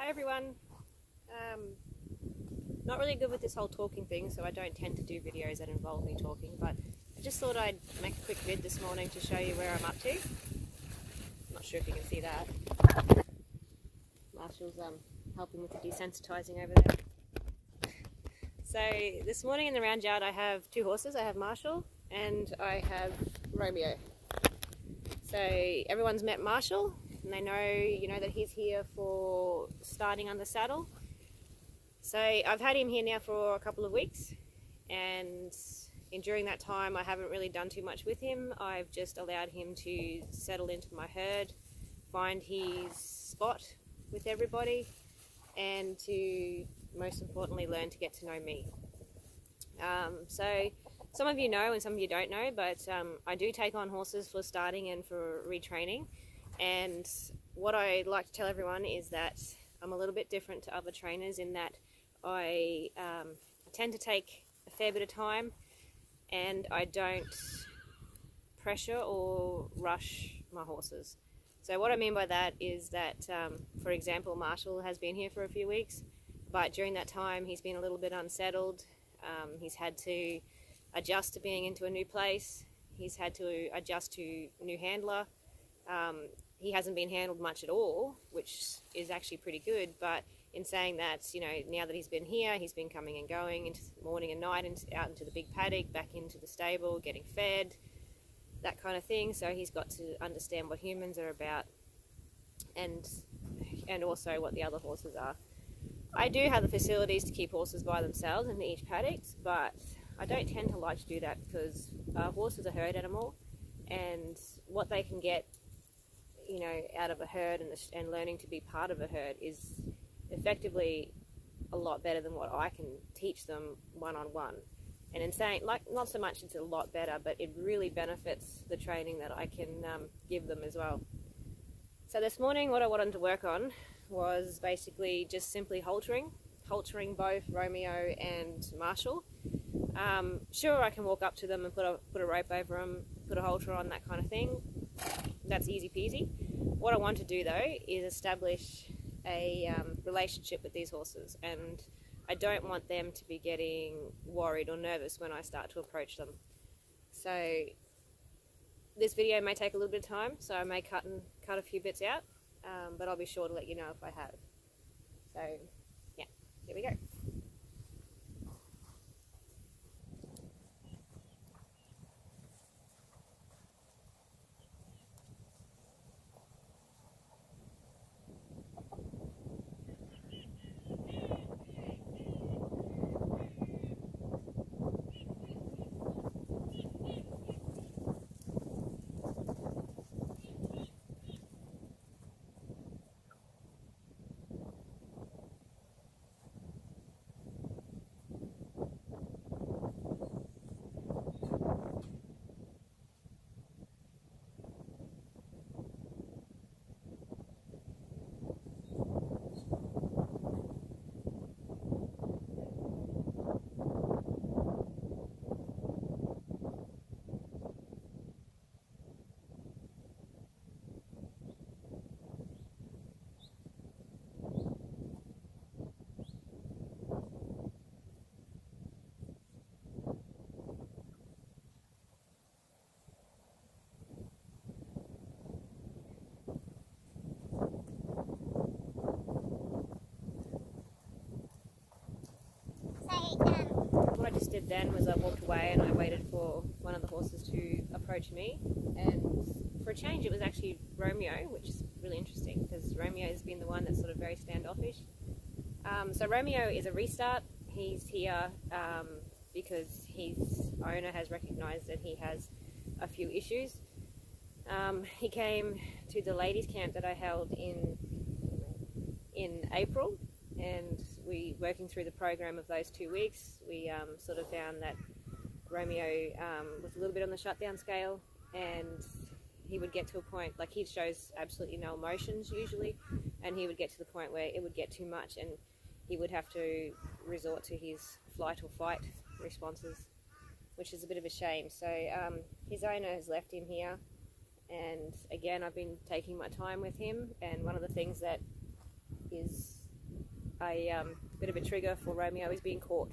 Hi everyone. Not really good with this whole talking thing, so I don't tend to do videos that involve me talking, but I just thought I'd make a quick vid this morning to show you where I'm up to. I'm not sure if you can see that. Marshall's helping with the desensitizing over there. So this morning in the round yard I have two horses. I have Marshall and I have Romeo. So everyone's met Marshall and they know, that he's here for starting on the saddle. So I've had him here now for a couple of weeks, and during that time I haven't really done too much with him. I've just allowed him to settle into my herd, find his spot with everybody, and to most importantly learn to get to know me. So some of you know and some of you don't know, but I do take on horses for starting and for retraining, and what I like to tell everyone is that I'm a little bit different to other trainers in that I tend to take a fair bit of time and I don't pressure or rush my horses. So what I mean by that is that, for example, Marshall has been here for a few weeks, but during that time he's been a little bit unsettled. He's had to adjust to being into a new place. He's had to adjust to a new handler. He hasn't been handled much at all, which is actually pretty good, but in saying that, now that he's been here, he's been coming and going into morning and night, out into the big paddock, back into the stable, getting fed, that kind of thing. So he's got to understand what humans are about and also what the other horses are. I do have the facilities to keep horses by themselves in each paddock, but I don't tend to like to do that because a horse is a herd animal, and what they can get out of a herd and learning to be part of a herd is effectively a lot better than what I can teach them one-on-one. And in saying, not so much it's a lot better, but it really benefits the training that I can give them as well. So this morning what I wanted to work on was basically just simply haltering both Romeo and Marshall. Sure, I can walk up to them and put a rope over them, put a halter on, that kind of thing. That's easy peasy. What I want to do though is establish a relationship with these horses, and I don't want them to be getting worried or nervous when I start to approach them. So this video may take a little bit of time, so I may cut a few bits out, but I'll be sure to let you know if I have. So yeah, here we go. What I just did then was I walked away and I waited for one of the horses to approach me, and for a change it was actually Romeo, which is really interesting because Romeo has been the one that's sort of very standoffish. So Romeo is a restart. He's here because his owner has recognised that he has a few issues. He came to the ladies' camp that I held in April, and we, working through the program of those 2 weeks, we sort of found that Romeo was a little bit on the shutdown scale, and he would get to a point, like he shows absolutely no emotions usually, and he would get to the point where it would get too much and he would have to resort to his flight or fight responses, which is a bit of a shame. So his owner has left him here, and again I've been taking my time with him, and one of the things that is a bit of a trigger for Romeo is being caught.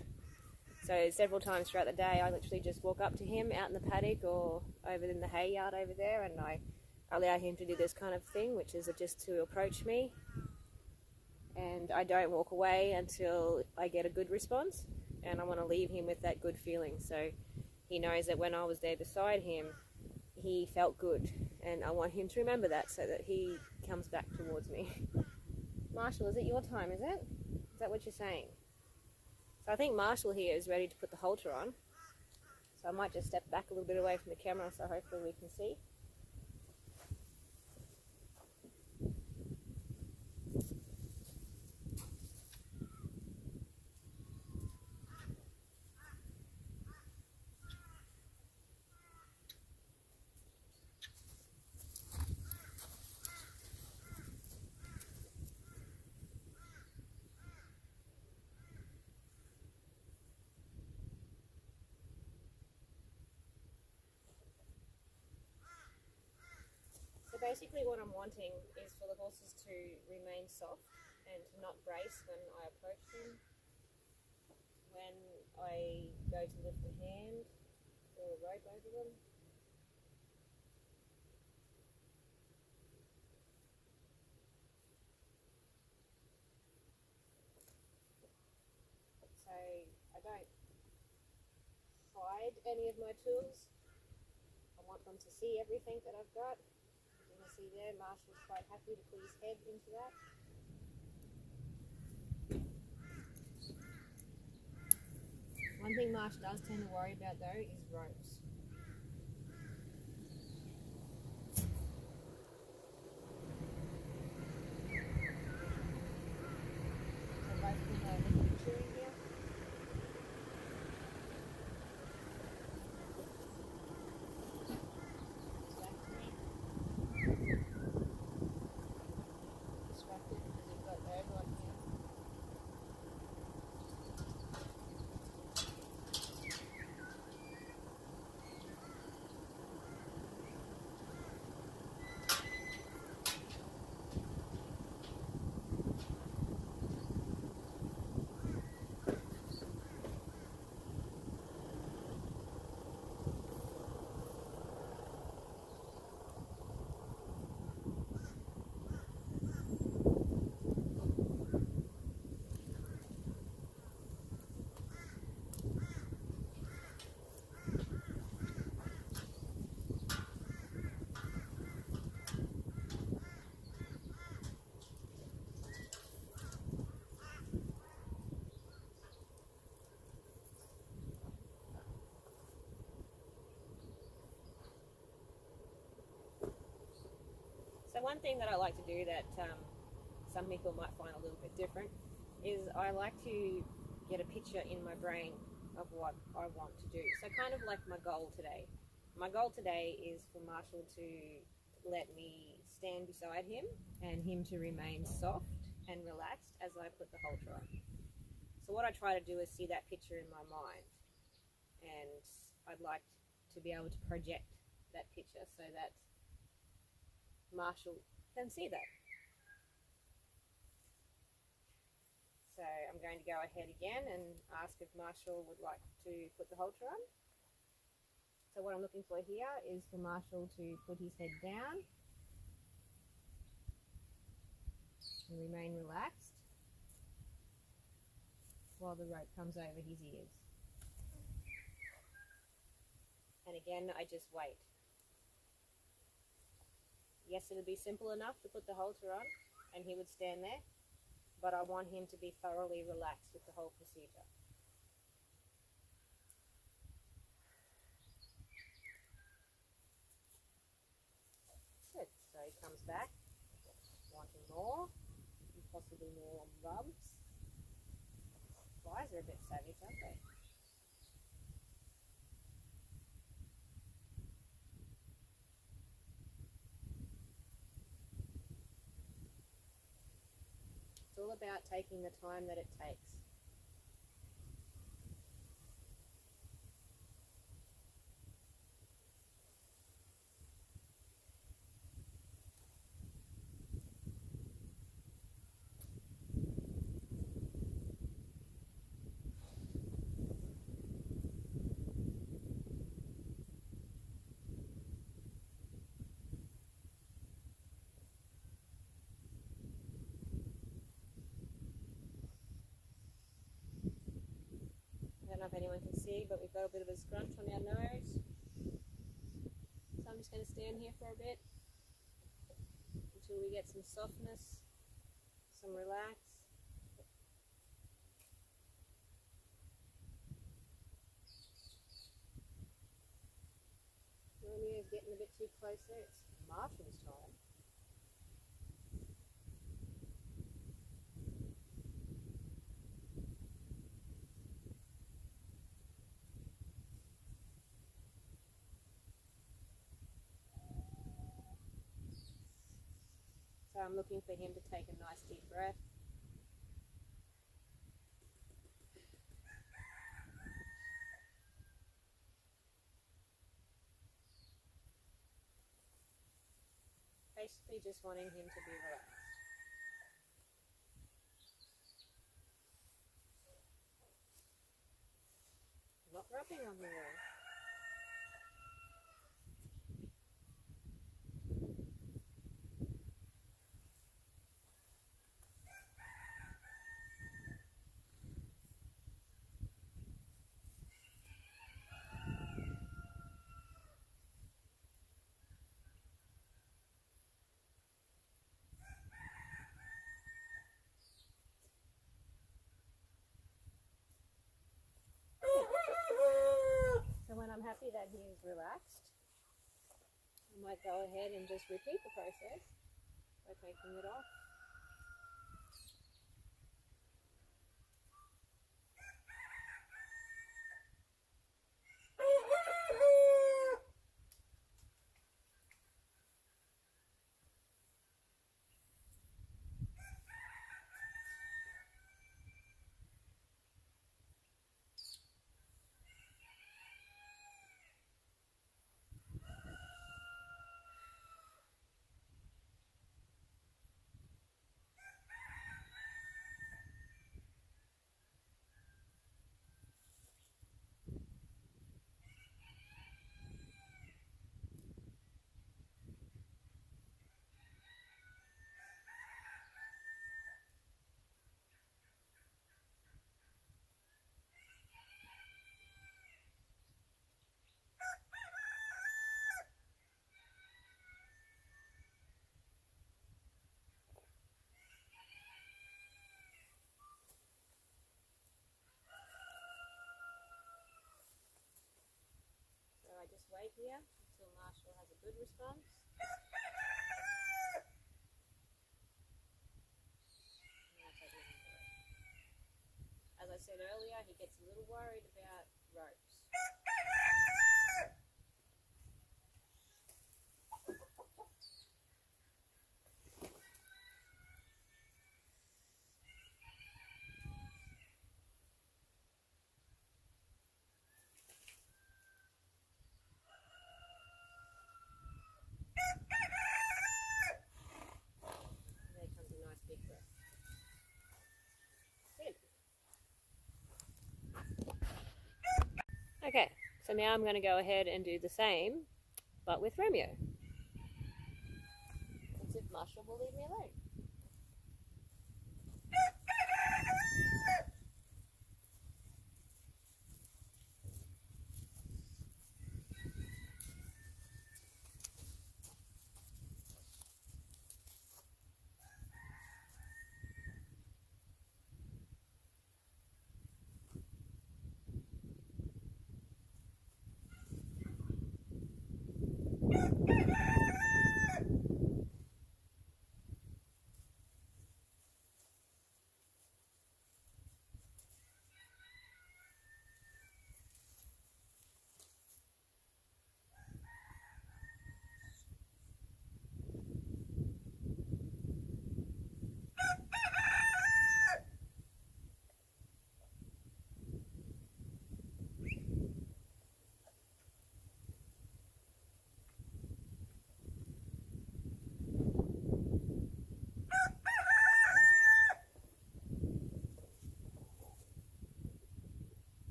So several times throughout the day, I literally just walk up to him out in the paddock or over in the hay yard over there, and I allow him to do this kind of thing, which is just to approach me. And I don't walk away until I get a good response, and I want to leave him with that good feeling. So he knows that when I was there beside him, he felt good, and I want him to remember that so that he comes back towards me. Marshall, is it your time, is it? Is that what you're saying? So I think Marshall here is ready to put the halter on. So I might just step back a little bit away from the camera so hopefully we can see. So basically what I'm wanting is for the horses to remain soft and to not brace when I approach them. When I go to lift the hand or a rope over them. So I don't hide any of my tools. I want them to see everything that I've got. You can see there, Marshall's quite happy to put his head into that. One thing Marsh does tend to worry about though is ropes. So both of them are a little bit chewing here. Distracted because we've got everyone here. So one thing that I like to do that some people might find a little bit different is I like to get a picture in my brain of what I want to do. So kind of like my goal today. My goal today is for Marshall to let me stand beside him and him to remain soft and relaxed as I put the halter on. So what I try to do is see that picture in my mind, and I'd like to be able to project that picture so that Marshall can see that. So I'm going to go ahead again and ask if Marshall would like to put the halter on. So what I'm looking for here is for Marshall to put his head down and remain relaxed while the rope comes over his ears. And again, I just wait. Yes, it'll be simple enough to put the halter on and he would stand there, but I want him to be thoroughly relaxed with the whole procedure. Good. So he comes back, wanting more, and possibly more rubs. Flies are a bit savage, aren't they? It's all about taking the time that it takes. know if anyone can see, but we've got a bit of a scrunch on our nose. So I'm just going to stand here for a bit until we get some softness, some relax. Romeo's getting a bit too close there. It's Marshall's time. So I'm looking for him to take a nice deep breath. Basically just wanting him to be relaxed. Not rubbing on the wall. So when I'm happy that he is relaxed, I might go ahead and just repeat the process by taking it off. So I just wait here until Marshall has a good response. As I said earlier, he gets a little worried about ropes. There comes a nice big breath. Good. Okay, so now I'm going to go ahead and do the same, but with Romeo. Let's see if Marshall will leave me alone.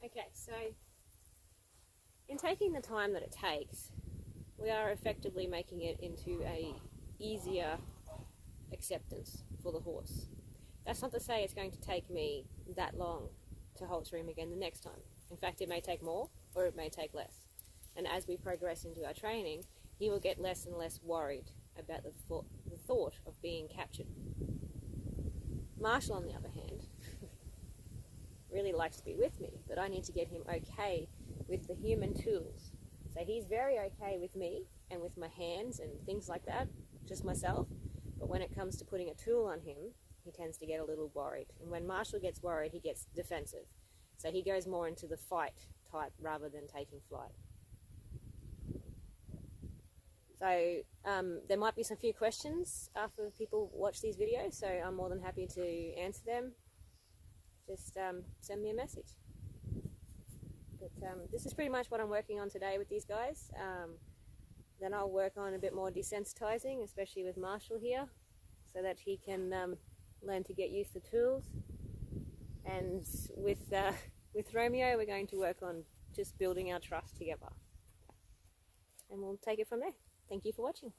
Okay, so in taking the time that it takes, we are effectively making it into a easier acceptance for the horse. That's not to say it's going to take me that long to halter him again the next time. In fact, it may take more or it may take less. And as we progress into our training, he will get less and less worried about the thought of being captured. Marshall, on the other hand, really likes to be with me, but I need to get him okay with the human tools. So he's very okay with me and with my hands and things like that, just myself. But when it comes to putting a tool on him, he tends to get a little worried. And when Marshall gets worried, he gets defensive. So he goes more into the fight type rather than taking flight. So there might be some few questions after people watch these videos, so I'm more than happy to answer them. Just send me a message. But this is pretty much what I'm working on today with these guys. Then I'll work on a bit more desensitizing, especially with Marshall here, so that he can learn to get used to tools. And with Romeo, we're going to work on just building our trust together. And we'll take it from there. Thank you for watching.